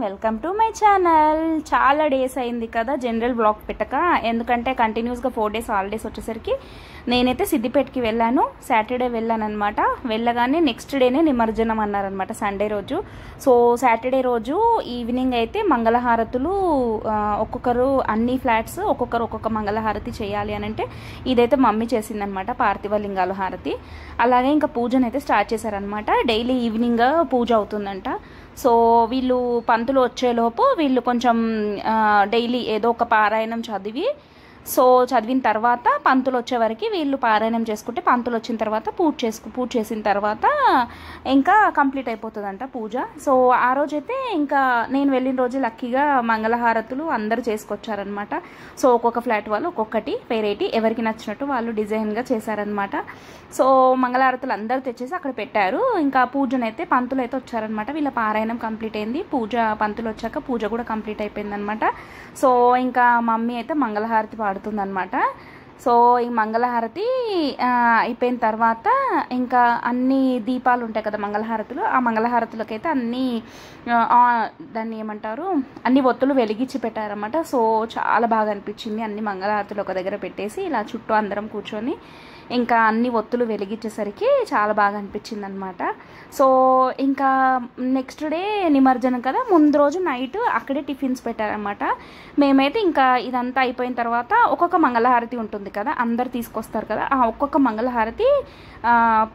Welcome to my channel. చాలా days అయింది కదా జనరల్ బ్లాగ్ పెట్టక, ఎందుకంటే కంటిన్యూస్గా 4 days హాలిడేస్ వచ్చేసరికి నేనైతే సిద్దిపేటకి వెళ్ళాను. సాటర్డే వెళ్ళాను అనమాట. వెళ్ళగానే నెక్స్ట్ డేనే నిమజ్జనం అన్నారనమాట, సండే రోజు. సో సాటర్డే రోజు ఈవినింగ్ అయితే మంగళహారతులు ఒక్కొక్కరు అన్ని ఫ్లాట్స్ ఒక్కొక్కరు ఒక్కొక్క మంగళహారతి చేయాలి అని అంటే ఇదైతే మమ్మీ చేసిందనమాట, పార్థివ లింగాల హారతి. అలాగే ఇంకా పూజనైతే స్టార్ట్ చేశారనమాట. డైలీ ఈవినింగ్ పూజ అవుతుందంట. సో వీళ్ళు పంతులు వచ్చేలోపు వీళ్ళు కొంచెం డైలీ ఏదో ఒక పారాయణం చదివిన తర్వాత పంతులు వచ్చేవరకు వీళ్ళు పారాయణం చేసుకుంటే, పంతులు వచ్చిన తర్వాత పూజ చేసిన తర్వాత ఇంకా కంప్లీట్ అయిపోతుందంట పూజ. సో ఆ రోజైతే ఇంకా నేను వెళ్ళిన రోజు లక్కీగా మంగళహారతులు అందరూ చేసుకొచ్చారనమాట. సో ఒక్కొక్క ఫ్లాట్ వాళ్ళు ఒక్కొక్కటి వెరైటీ ఎవరికి నచ్చినట్టు వాళ్ళు డిజైన్గా చేశారనమాట. సో మంగళహారతులు అందరూ తెచ్చేసి అక్కడ పెట్టారు. ఇంకా పూజనైతే పంతులు అయితే వచ్చారనమాట. వీళ్ళ పారాయణం కంప్లీట్ అయింది. పంతులు వచ్చాక పూజ కూడా కంప్లీట్ అయిపోయిందనమాట. సో ఇంకా మమ్మీ అయితే మంగళహారతి పాడుతుందనమాట. సో ఈ మంగళహారతి అయిపోయిన తర్వాత ఇంకా అన్ని దీపాలు ఉంటాయి కదా మంగళహారతులు, ఆ మంగళహారతులకైతే దాన్ని ఏమంటారు, అన్ని ఒత్తులు వెలిగించి పెట్టారన్నమాట. సో చాలా బాగా అనిపించింది. అన్ని మంగళహారతులు ఒక దగ్గర పెట్టేసి ఇలా చుట్టూ అందరం కూర్చొని ఇంకా అన్ని ఒత్తులు వెలిగించేసరికి చాలా బాగా అనిపించింది అనమాట. సో ఇంకా నెక్స్ట్ డే నిమజ్జనం కదా, ముందు రోజు నైట్ అక్కడే టిఫిన్స్ పెట్టారనమాట. మేమైతే ఇంకా ఇదంతా అయిపోయిన తర్వాత ఒక్కొక్క మంగళహారతి ఉంటుంది కదా, అందరు తీసుకొస్తారు కదా, ఆ ఒక్కొక్క మంగళహారతి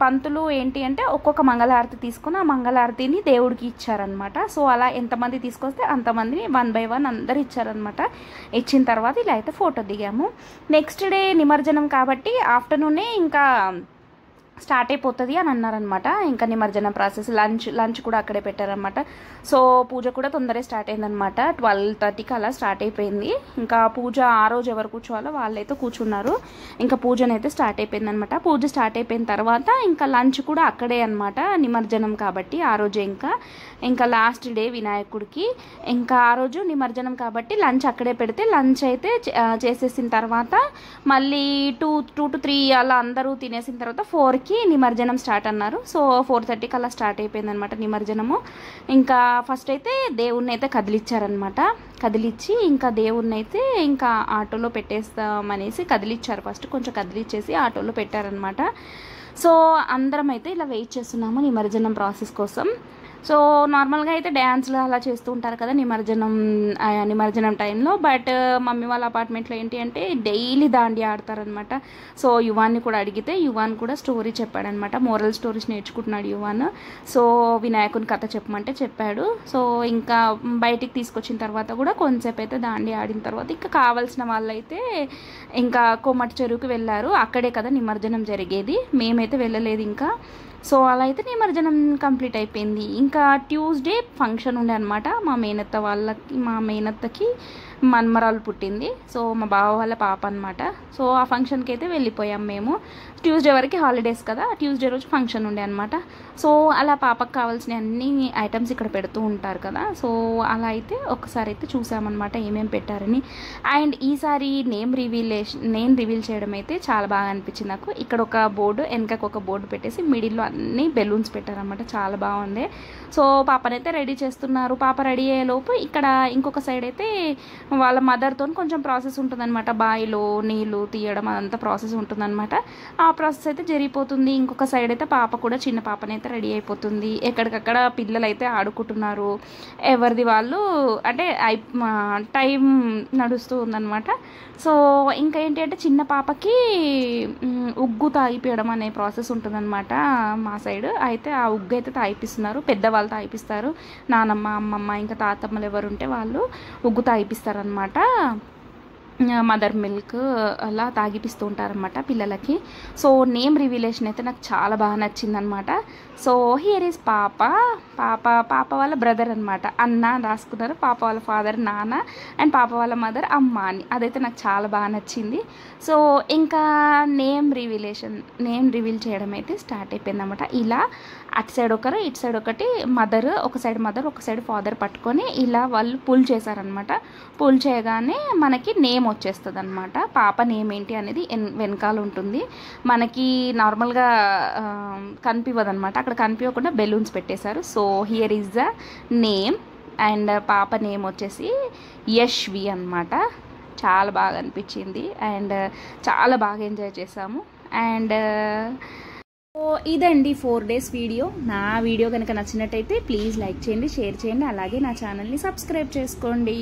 పంతులు ఏంటి అంటే ఒక్కొక్క మంగళహారతి తీసుకుని ఆ మంగళహారతిని దేవుడికి ఇచ్చారనమాట. సో అలా ఎంతమంది తీసుకొస్తే అంతమందిని 1 by 1 అందరు ఇచ్చారనమాట. ఇచ్చిన తర్వాత ఇలా అయితే ఫోటో దిగాము. నెక్స్ట్ డే నిమజ్జనం కాబట్టి ఆఫ్టర్నూనే ఇంకా స్టార్ట్ అయిపోతుంది అని అన్నారనమాట. ఇంకా నిమజ్జనం ప్రాసెస్ లంచ్ కూడా అక్కడే పెట్టారనమాట. సో పూజ కూడా తొందరగా స్టార్ట్ అయిందనమాట. 12:30కి అలా స్టార్ట్ అయిపోయింది. ఇంకా పూజ ఆ రోజు ఎవరు కూర్చోవాలో వాళ్ళైతే కూర్చున్నారు. ఇంకా పూజనైతే స్టార్ట్ అయిపోయింది అనమాట. పూజ స్టార్ట్ అయిపోయిన తర్వాత ఇంకా లంచ్ కూడా అక్కడే అనమాట, నిమజ్జనం కాబట్టి ఆ రోజు ఇంకా లాస్ట్ డే వినాయకుడికి. ఇంకా ఆ రోజు నిమజ్జనం కాబట్టి లంచ్ అక్కడే పెడితే లంచ్ అయితే చేసేసిన తర్వాత మళ్ళీ 2 to 3 అలా అందరూ తినేసిన తర్వాత 4కి నిమజ్జనం స్టార్ట్ అన్నారు. సో 4:30కి అలా స్టార్ట్ అయిపోయింది అనమాట నిమజ్జనము. ఇంకా ఫస్ట్ అయితే దేవుణ్ణి అయితే కదిలిచ్చారనమాట. కదిలిచ్చి ఇంకా దేవుణ్ణి అయితే ఇంకా ఆటోలో పెట్టేస్తామనేసి కదిలిచ్చారు. ఫస్ట్ కొంచెం కదిలిచ్చేసి ఆటోలో పెట్టారనమాట. సో అందరం అయితే ఇలా వెయిట్ చేస్తున్నాము నిమజ్జనం ప్రాసెస్ కోసం. సో నార్మల్గా అయితే డ్యాన్స్లు అలా చేస్తూ ఉంటారు కదా నిమజ్జనం టైంలో. బట్ మమ్మీ వాళ్ళ అపార్ట్మెంట్లో ఏంటి అంటే డైలీ దాండియా ఆడతారనమాట. సో యువాన్ని కూడా అడిగితే యువాన్ కూడా స్టోరీ చెప్పాడనమాట, మోరల్ స్టోరీస్ నేర్చుకుంటున్నాడు యువాన్. సో వినాయకుని కథ చెప్పమంటే చెప్పాడు. సో ఇంకా బయటికి తీసుకొచ్చిన తర్వాత కూడా కొంతసేపు అయితే దాండియా ఆడిన తర్వాత ఇంకా కావాల్సిన వాళ్ళైతే ఇంకా కోమటి చెరువుకి వెళ్ళారు. అక్కడే కదా నిమజ్జనం జరిగేది, మేమైతే వెళ్ళలేదు ఇంకా. సో అలా అయితే నిమజ్జనం కంప్లీట్ అయిపోయింది. ఇంకా ట్యూస్డే ఫంక్షన్ ఉండే అనమాట. మా మేనత్తకి మన్మరాలు పుట్టింది. సో మా బావ వాళ్ళ పాప అనమాట. సో ఆ ఫంక్షన్కి అయితే వెళ్ళిపోయాం మేము. ట్యూస్డే వరకు హాలిడేస్ కదా, ట్యూస్డే రోజు ఫంక్షన్ ఉండే అనమాట. సో అలా పాపకు కావాల్సిన అన్ని ఐటమ్స్ ఇక్కడ పెడుతూ ఉంటారు కదా. సో అలా అయితే ఒకసారి అయితే చూసామన్నమాట ఏమేమి పెట్టారని. అండ్ ఈసారి నేమ్ రివీల్ చేయడం అయితే చాలా బాగా అనిపించింది నాకు. ఇక్కడ ఒక బోర్డు, వెనకకు ఒక బోర్డు పెట్టేసి మిడిల్లో అన్ని బెలూన్స్ పెట్టారనమాట. చాలా బాగుంది. సో పాపనైతే రెడీ చేస్తున్నారు. పాప రెడీ అయ్యేలోపు ఇక్కడ ఇంకొక సైడ్ అయితే వాళ్ళ మదర్తో కొంచెం ప్రాసెస్ ఉంటుందన్నమాట. బావిలో నీళ్ళు తీయడం అదంతా ప్రాసెస్ ఉంటుందన్నమాట. ఆ ప్రాసెస్ అయితే జరిగిపోతుంది. ఇంకొక సైడ్ అయితే పాప కూడా, చిన్న పాపనైతే రెడీ అయిపోతుంది. ఎక్కడికక్కడ పిల్లలు అయితే ఆడుకుంటున్నారు. ఎవరిది వాళ్ళు అంటే టైం నడుస్తూ ఉందన్నమాట. సో ఇంకా ఏంటి అంటే చిన్న పాపకి ఉగ్గు తాగిపోయడం అనే ప్రాసెస్ ఉంటుందన్నమాట మా సైడ్. అయితే ఆ ఉగ్గు అయితే తాగిపిస్తున్నారు, పెద్దవాళ్ళు తాగిపిస్తారు. నానమ్మ, అమ్మమ్మ ఇంకా తాతమ్మలు ఎవరు ఉంటే వాళ్ళు ఉగ్గు తాగిపిస్తారనమాట. మదర్ మిల్క్ అలా తాగిపిస్తూ ఉంటారనమాట పిల్లలకి. సో నేమ్ రివీలేషన్ అయితే నాకు చాలా బాగా నచ్చిందనమాట. సో హియర్ ఈజ్ పాప వాళ్ళ బ్రదర్ అనమాట, అన్న అని రాసుకున్నారు. పాప వాళ్ళ ఫాదర్ నాన్న అండ్ పాప వాళ్ళ మదర్ అమ్మ అని. అదైతే నాకు చాలా బాగా నచ్చింది. సో ఇంకా నేమ్ రివీల్ చేయడం అయితే స్టార్ట్ అయిపోయిందన్నమాట. ఇలా అటు సైడ్ ఒకరు ఇటు సైడ్ ఒకటి మదర్, ఒక సైడ్ ఫాదర్ పట్టుకొని ఇలా వాళ్ళు పుల్ చేశారనమాట. పుల్ చేయగానే మనకి నేమ్ వచ్చేస్తుంది అనమాట. పాప నేమ్ ఏంటి అనేది వెనకాల ఉంటుంది. మనకి నార్మల్గా కనిపివ్వదు అనమాట. అక్కడ కనిపించకుండా బెలూన్స్ పెట్టేశారు. So here is the name and పాప నేమ్ వచ్చేసి యశ్వి అన్నమాట. చాలా బాగా అనిపించింది అండ్ చాలా బాగా ఎంజాయ్ చేసాము. అండ్ ఇదండి 4 days వీడియో. నా వీడియో కనుక నచ్చినట్టయితే ప్లీజ్ లైక్ చేయండి, షేర్ చేయండి, అలాగే నా ఛానల్ని సబ్స్క్రైబ్ చేసుకోండి.